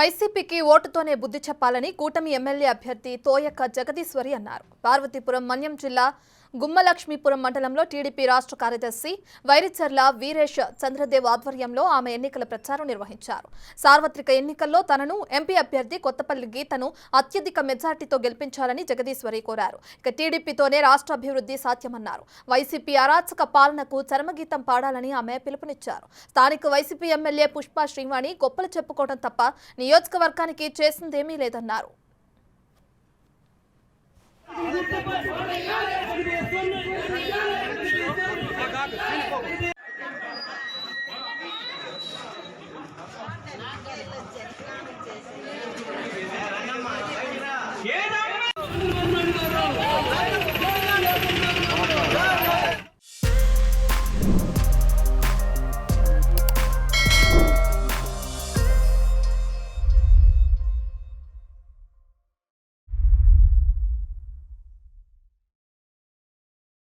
వైసీపీకి ఓటుతోనే బుద్ధి చెప్పాలని కూటమి ఎమ్మెల్యే అభ్యర్థి తోయక్క జగదీశ్వరి అన్నారు. పార్వతీపురం మన్యం జిల్లా గుమ్మలక్ష్మీపురం మండలంలో టీడీపీ రాష్ట్ర కార్యదర్శి వైరిచర్ల వీరేష్ చంద్రదేవ్ ఆధ్వర్యంలో ఆమె ఎన్నికల ప్రచారం నిర్వహించారు. సార్వత్రిక ఎన్నికల్లో తనను ఎంపీ అభ్యర్థి కొత్తపల్లి గీతను అత్యధిక మెజార్టీతో గెలిపించాలని జగదీశ్వరి కోరారు. ఇక టీడీపీతోనే రాష్ట్ర అభివృద్ధి సాధ్యమన్నారు. వైసీపీ అరాచక పాలనకు చరమగీతం పాడాలని ఆమె పిలుపునిచ్చారు. స్థానిక వైసీపీ ఎమ్మెల్యే పుష్ప శ్రీవాణి గొప్పలు చెప్పుకోవడం తప్ప నియోజకవర్గానికి చేసిందేమీ లేదన్నారు.